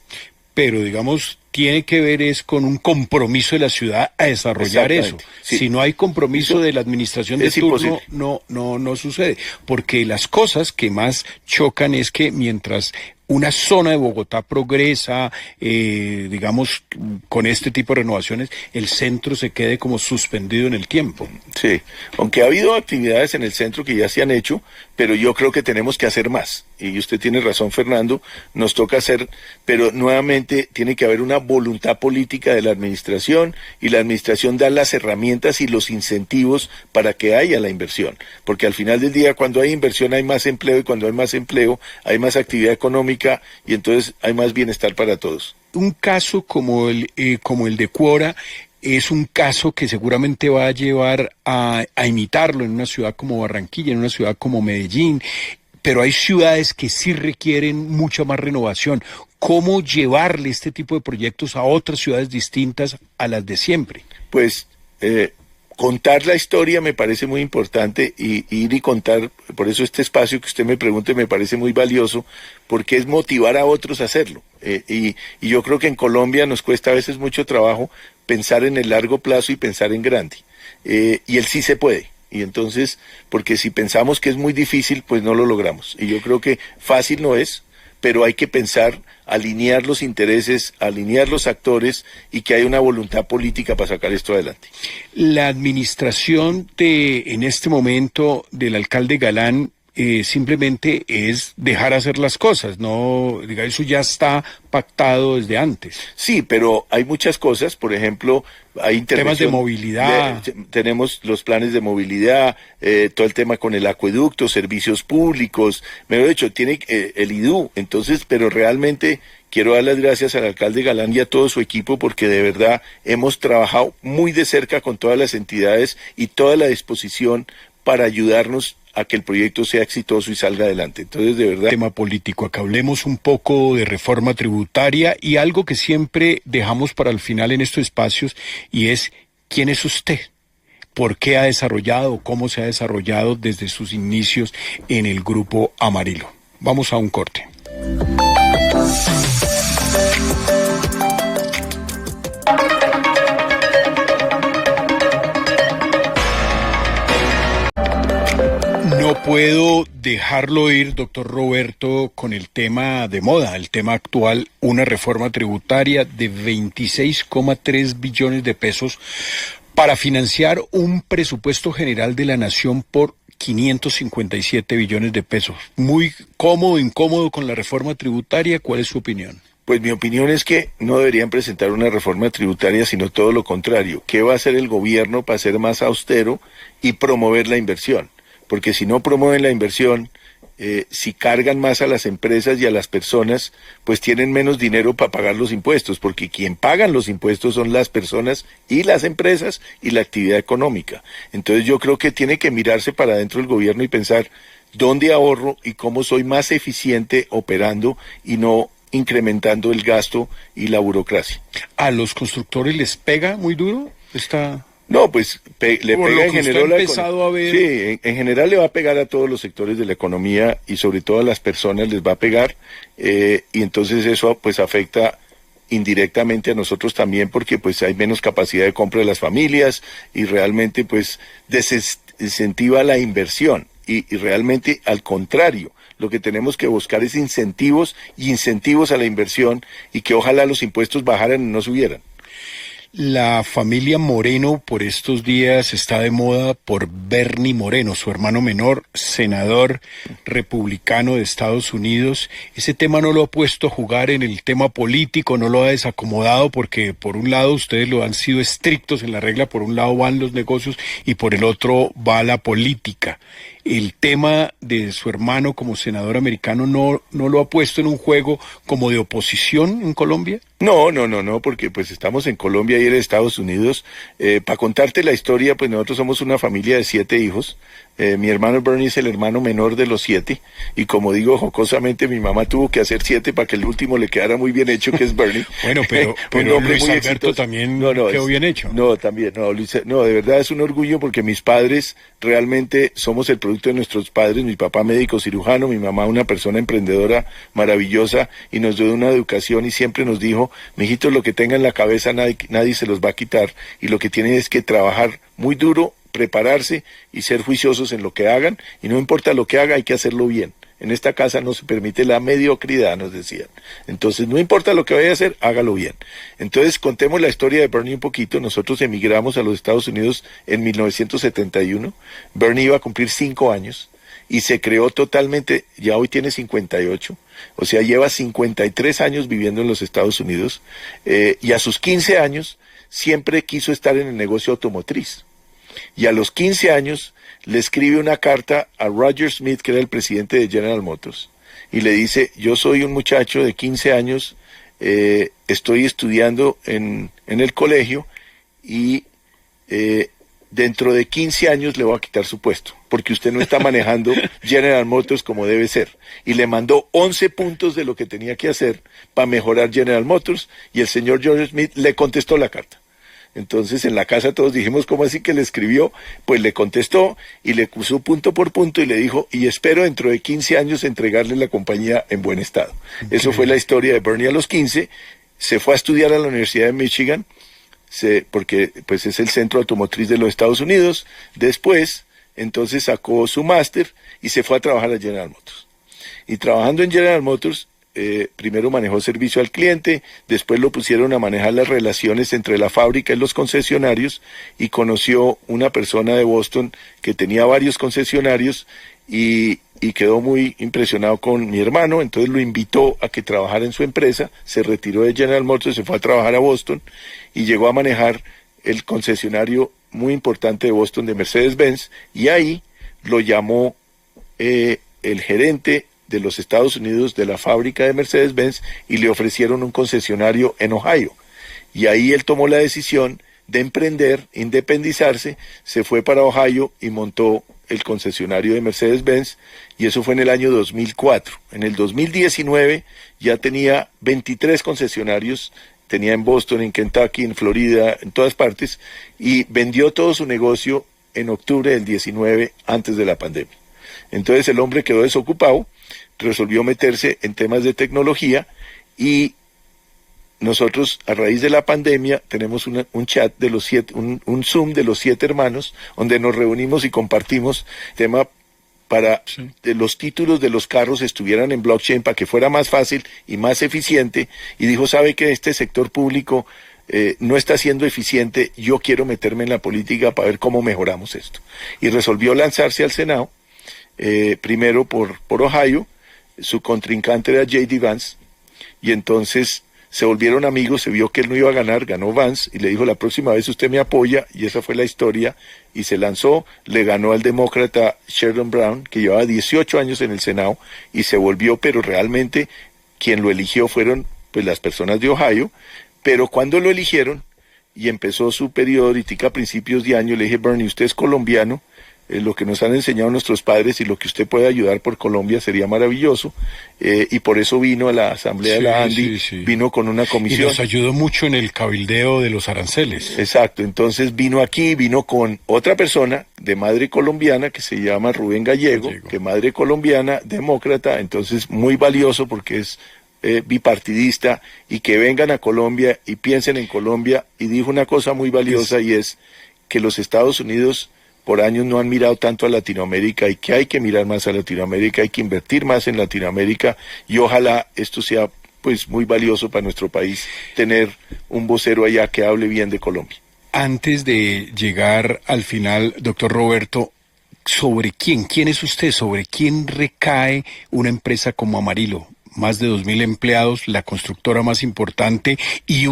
Speaker 1: Pero, digamos, tiene que ver es con un compromiso de la ciudad a desarrollar eso. Sí. Si no hay compromiso de la administración de turno, no sucede. Porque las cosas que más chocan es que mientras una zona de Bogotá progresa, digamos, con este tipo de renovaciones, el centro se quede como suspendido en el tiempo.
Speaker 2: Sí, aunque ha habido actividades en el centro que ya se han hecho, pero yo creo que tenemos que hacer más. Y usted tiene razón, Fernando, nos toca hacer, pero nuevamente tiene que haber una voluntad política de la administración, y la administración da las herramientas y los incentivos para que haya la inversión. Porque al final del día, cuando hay inversión hay más empleo, y cuando hay más empleo hay más actividad económica, y entonces hay más bienestar para todos.
Speaker 1: Un caso como el de Cuora es un caso que seguramente va a llevar a imitarlo en una ciudad como Barranquilla, en una ciudad como Medellín, pero hay ciudades que sí requieren mucha más renovación. ¿Cómo llevarle este tipo de proyectos a otras ciudades distintas a las de siempre?
Speaker 2: Pues contar la historia me parece muy importante, y ir y contar, por eso este espacio que usted me pregunte me parece muy valioso, porque es motivar a otros a hacerlo. Y yo creo que en Colombia nos cuesta a veces mucho trabajo pensar en el largo plazo y pensar en grande. Y él sí se puede. Y entonces, porque si pensamos que es muy difícil, pues no lo logramos. Y yo creo que fácil no es, pero hay que pensar, alinear los intereses, alinear los actores, y que haya una voluntad política para sacar esto adelante.
Speaker 1: La administración en este momento del alcalde Galán simplemente es dejar hacer las cosas, no, diga, eso ya está pactado desde antes.
Speaker 2: Sí, pero hay muchas cosas, por ejemplo, hay
Speaker 1: temas de movilidad.
Speaker 2: Tenemos los planes de movilidad, todo el tema con el acueducto, servicios públicos, mejor dicho, tiene el IDU, entonces, pero realmente quiero dar las gracias al alcalde Galán y a todo su equipo, porque de verdad hemos trabajado muy de cerca con todas las entidades y toda la disposición para ayudarnos a que el proyecto sea exitoso y salga adelante. Entonces, de verdad...
Speaker 1: Tema político, acá hablemos un poco de reforma tributaria y algo que siempre dejamos para el final en estos espacios, y es, ¿quién es usted? ¿Por qué ha desarrollado, cómo se ha desarrollado desde sus inicios en el Grupo Amarillo? Vamos a un corte. No puedo dejarlo ir, doctor Roberto, con el tema de moda, el tema actual, una reforma tributaria de 26,3 billones de pesos para financiar un presupuesto general de la nación por 557 billones de pesos. Muy incómodo con la reforma tributaria. ¿Cuál es su opinión?
Speaker 2: Pues mi opinión es que no deberían presentar una reforma tributaria, sino todo lo contrario. ¿Qué va a hacer el gobierno para ser más austero y promover la inversión? Porque si no promueven la inversión, si cargan más a las empresas y a las personas, pues tienen menos dinero para pagar los impuestos, porque quien pagan los impuestos son las personas y las empresas y la actividad económica. Entonces yo creo que tiene que mirarse para adentro el gobierno y pensar dónde ahorro y cómo soy más eficiente operando y no incrementando el gasto y la burocracia.
Speaker 1: ¿A los constructores les pega muy duro esta...?
Speaker 2: No, pues le pega en general.
Speaker 1: Sí,
Speaker 2: en general le va a pegar a todos los sectores de la economía, y sobre todo a las personas les va a pegar, y entonces eso pues afecta indirectamente a nosotros también, porque pues hay menos capacidad de compra de las familias, y realmente pues desincentiva la inversión, y realmente al contrario. Lo que tenemos que buscar es incentivos a la inversión, y que ojalá los impuestos bajaran y no subieran.
Speaker 1: La familia Moreno por estos días está de moda por Bernie Moreno, su hermano menor, senador republicano de Estados Unidos. Ese tema no lo ha puesto a jugar en el tema político, no lo ha desacomodado porque por un lado ustedes lo han sido estrictos en la regla, por un lado van los negocios y por el otro va la política. El tema de su hermano como senador americano no lo ha puesto en un juego como de oposición en Colombia.
Speaker 2: No, porque pues estamos en Colombia y en Estados Unidos. Para contarte la historia, pues nosotros somos una familia de 7 hijos. Mi hermano Bernie es el hermano menor de los 7 y como digo jocosamente, mi mamá tuvo que hacer 7 para que el último le quedara muy bien hecho, que es Bernie.
Speaker 1: Bueno, pero Luis Alberto también quedó bien hecho.
Speaker 2: No, también, Luis, de verdad es un orgullo porque mis padres realmente somos el producto de nuestros padres. Mi papá médico cirujano, mi mamá una persona emprendedora maravillosa y nos dio una educación y siempre nos dijo: mijitos, lo que tengan en la cabeza nadie se los va a quitar y lo que tienen es que trabajar muy duro, prepararse y ser juiciosos en lo que hagan, y no importa lo que haga, hay que hacerlo bien. En esta casa no se permite la mediocridad, nos decían. Entonces, no importa lo que vaya a hacer, hágalo bien. Entonces, contemos la historia de Bernie un poquito. Nosotros emigramos a los Estados Unidos en 1971. Bernie iba a cumplir 5 años y se creó totalmente, ya hoy tiene 58, o sea, lleva 53 años viviendo en los Estados Unidos, y a sus 15 años siempre quiso estar en el negocio automotriz. Y a los 15 años le escribe una carta a Roger Smith, que era el presidente de General Motors, y le dice: yo soy un muchacho de 15 años, estoy estudiando en el colegio y dentro de 15 años le voy a quitar su puesto, porque usted no está manejando General Motors como debe ser. Y le mandó 11 puntos de lo que tenía que hacer para mejorar General Motors, y el señor George Smith le contestó la carta. Entonces en la casa todos dijimos: ¿cómo así que le escribió? Pues le contestó y le puso punto por punto y le dijo: y espero dentro de 15 años entregarle la compañía en buen estado. Okay. Eso fue la historia de Bernie a los 15. Se fue a estudiar a la Universidad de Michigan, porque pues es el centro automotriz de los Estados Unidos. Después, entonces sacó su máster y se fue a trabajar a General Motors. Y trabajando en General Motors, primero manejó servicio al cliente, después lo pusieron a manejar las relaciones entre la fábrica y los concesionarios, y conoció una persona de Boston que tenía varios concesionarios y quedó muy impresionado con mi hermano. Entonces lo invitó a que trabajara en su empresa, se retiró de General Motors, se fue a trabajar a Boston y llegó a manejar el concesionario muy importante de Boston de Mercedes-Benz, y ahí lo llamó el gerente de los Estados Unidos de la fábrica de Mercedes-Benz y le ofrecieron un concesionario en Ohio. Y ahí él tomó la decisión de emprender, independizarse, se fue para Ohio y montó el concesionario de Mercedes-Benz, y eso fue en el año 2004. En el 2019 ya tenía 23 concesionarios, tenía en Boston, en Kentucky, en Florida, en todas partes, y vendió todo su negocio en octubre del 19, antes de la pandemia. Entonces el hombre quedó desocupado, resolvió meterse en temas de tecnología, y nosotros a raíz de la pandemia tenemos un chat de los 7, un Zoom de los 7 hermanos, donde nos reunimos y compartimos tema para que los títulos de los carros estuvieran en blockchain para que fuera más fácil y más eficiente, y dijo: sabe que este sector público no está siendo eficiente, yo quiero meterme en la política para ver cómo mejoramos esto. Y resolvió lanzarse al Senado, primero por Ohio. Su contrincante era J.D. Vance, y entonces se volvieron amigos, se vio que él no iba a ganar, ganó Vance, y le dijo: la próxima vez usted me apoya, y esa fue la historia, y se lanzó, le ganó al demócrata Sherrod Brown, que llevaba 18 años en el Senado, y se volvió, pero realmente quien lo eligió fueron pues las personas de Ohio. Pero cuando lo eligieron y empezó su periodo ahorita a principios de año, le dije: Bernie, usted es colombiano, lo que nos han enseñado nuestros padres y lo que usted puede ayudar por Colombia sería maravilloso, y por eso vino a la asamblea de la ANDI, vino con una comisión.
Speaker 1: Y nos ayudó mucho en el cabildeo de los aranceles.
Speaker 2: Exacto, entonces vino aquí, vino con otra persona de madre colombiana que se llama Rubén Gallego, que madre colombiana, demócrata, entonces muy valioso porque es bipartidista, y que vengan a Colombia y piensen en Colombia. Y dijo una cosa muy valiosa, y es que los Estados Unidos por años no han mirado tanto a Latinoamérica, y que hay que mirar más a Latinoamérica, hay que invertir más en Latinoamérica, y ojalá esto sea pues muy valioso para nuestro país tener un vocero allá que hable bien de Colombia.
Speaker 1: Antes de llegar al final, doctor Roberto, ¿sobre quién es usted? ¿Sobre quién recae una empresa como Amarillo? Más de 2.000 empleados, la constructora más importante y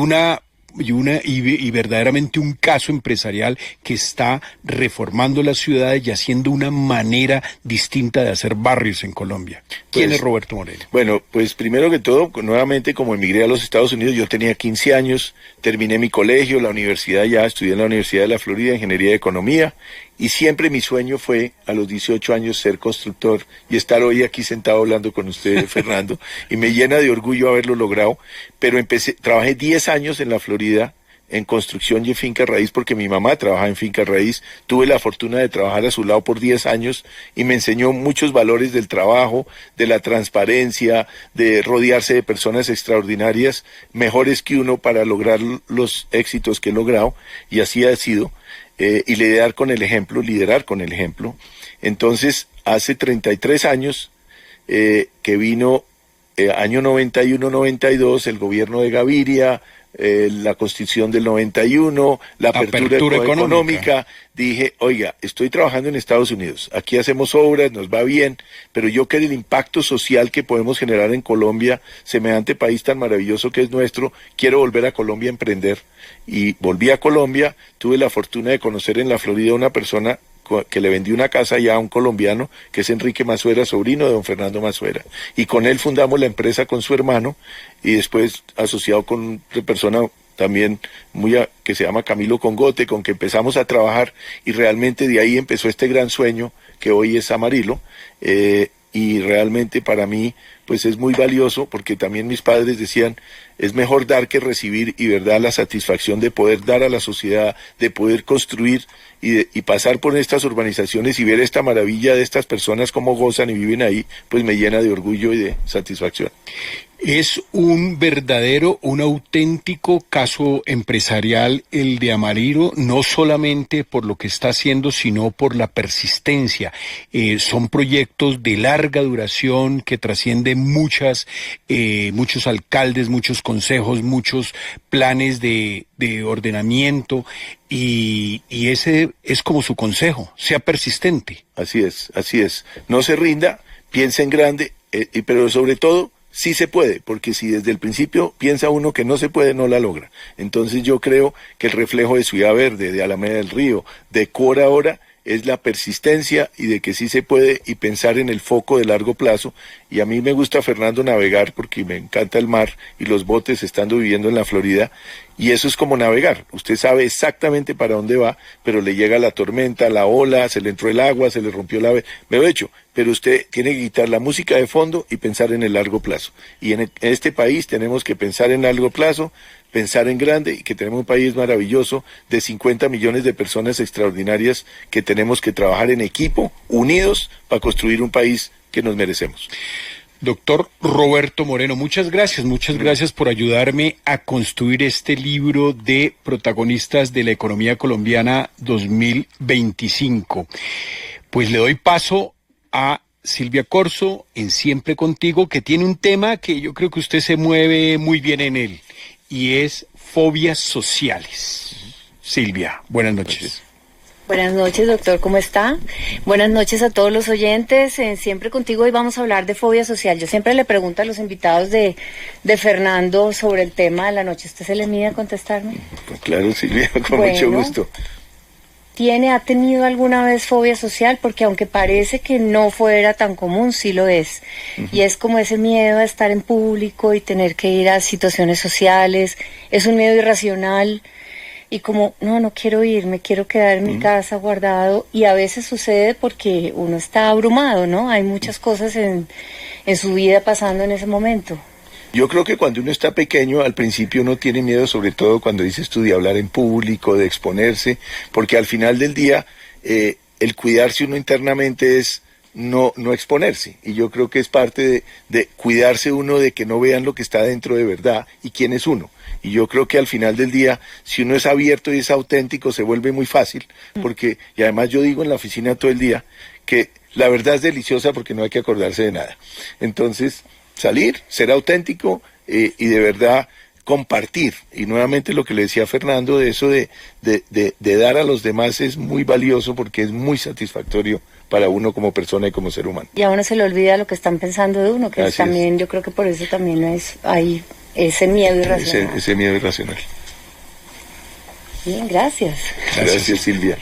Speaker 1: verdaderamente un caso empresarial que está reformando las ciudades y haciendo una manera distinta de hacer barrios en Colombia. ¿Quién es Roberto Moreno?
Speaker 2: Bueno, pues primero que todo, nuevamente como emigré a los Estados Unidos, yo tenía 15 años, terminé mi colegio, la universidad ya, estudié en la Universidad de la Florida, Ingeniería de Economía, y siempre mi sueño fue a los 18 años ser constructor y estar hoy aquí sentado hablando con usted, Fernando, y me llena de orgullo haberlo logrado, pero trabajé 10 años en la Florida en construcción y en finca raíz, porque mi mamá trabaja en finca raíz, tuve la fortuna de trabajar a su lado por 10 años y me enseñó muchos valores del trabajo, de la transparencia, de rodearse de personas extraordinarias, mejores que uno para lograr los éxitos que he logrado, y así ha sido. Y liderar con el ejemplo. Entonces, hace 33 años que vino, año 91-92, el gobierno de Gaviria, la constitución del 91, la apertura económica, dije, oiga, estoy trabajando en Estados Unidos, aquí hacemos obras, nos va bien, pero yo creo que el impacto social que podemos generar en Colombia, semejante país tan maravilloso que es nuestro, quiero volver a Colombia a emprender. Y volví a Colombia, tuve la fortuna de conocer en la Florida una persona que le vendió una casa ya a un colombiano, que es Enrique Masuera, sobrino de don Fernando Masuera. Y con él fundamos la empresa con su hermano, y después asociado con otra persona también que se llama Camilo Congote, con que empezamos a trabajar, y realmente de ahí empezó este gran sueño que hoy es Amarillo, y realmente para mí pues es muy valioso, porque también mis padres decían, es mejor dar que recibir, y verdad, la satisfacción de poder dar a la sociedad, de poder construir y pasar por estas urbanizaciones y ver esta maravilla de estas personas cómo gozan y viven ahí, pues me llena de orgullo y de satisfacción.
Speaker 1: Es un auténtico caso empresarial el de Amarillo, no solamente por lo que está haciendo, sino por la persistencia. Son proyectos de larga duración que trascienden muchos alcaldes, muchos consejos, muchos planes de ordenamiento, y ese es como su consejo, sea persistente.
Speaker 2: Así es, no se rinda, piensa en grande, pero sobre todo, sí se puede, porque si desde el principio piensa uno que no se puede, no la logra. Entonces yo creo que el reflejo de Ciudad Verde, de Alameda del Río, de Cora ahora, es la persistencia y de que sí se puede, y pensar en el foco de largo plazo. Y a mí me gusta, Fernando, navegar, porque me encanta el mar y los botes estando viviendo en la Florida, y eso es como navegar. Usted sabe exactamente para dónde va, pero le llega la tormenta, la ola, se le entró el agua, se le rompió la... Me lo he hecho, pero usted tiene que quitar la música de fondo y pensar en el largo plazo. Y en este país tenemos que pensar en largo plazo, pensar en grande, y que tenemos un país maravilloso de 50 millones de personas extraordinarias que tenemos que trabajar en equipo, unidos, para construir un país que nos merecemos.
Speaker 1: Doctor Roberto Moreno, muchas gracias por ayudarme a construir este libro de protagonistas de la economía colombiana 2025. Pues le doy paso a Silvia Corzo en Siempre Contigo, que tiene un tema que yo creo que usted se mueve muy bien en él, y es fobias sociales. Silvia, buenas noches.
Speaker 3: Buenas noches, doctor, ¿cómo está? Buenas noches a todos los oyentes. Siempre Contigo hoy vamos a hablar de fobia social. Yo siempre le pregunto a los invitados de Fernando sobre el tema de la noche. ¿Usted se le mide a contestarme?
Speaker 2: Pues claro, Silvia, con mucho gusto.
Speaker 3: ¿Ha tenido alguna vez fobia social? Porque aunque parece que no fuera tan común, sí lo es. Y es como ese miedo a estar en público y tener que ir a situaciones sociales. Es un miedo irracional. Y como, no quiero ir, me quiero quedar en mi casa guardado, y a veces sucede porque uno está abrumado, ¿no? Hay muchas cosas en su vida pasando en ese momento.
Speaker 2: Yo creo que cuando uno está pequeño, al principio uno tiene miedo, sobre todo cuando dices tú, de hablar en público, de exponerse, porque al final del día, el cuidarse uno internamente es no exponerse, y yo creo que es parte de cuidarse uno, de que no vean lo que está dentro de verdad y quién es uno. Y yo creo que al final del día, si uno es abierto y es auténtico, se vuelve muy fácil, porque, y además yo digo en la oficina todo el día, que la verdad es deliciosa porque no hay que acordarse de nada. Entonces, salir, ser auténtico, y de verdad compartir. Y nuevamente lo que le decía Fernando, de eso de dar a los demás es muy valioso porque es muy satisfactorio para uno como persona y como ser humano.
Speaker 3: Y a uno se le olvida lo que están pensando de uno, que es también, yo creo que por eso también hay ese miedo irracional.
Speaker 2: Ese miedo irracional.
Speaker 3: Bien, gracias.
Speaker 2: Gracias, Silvia.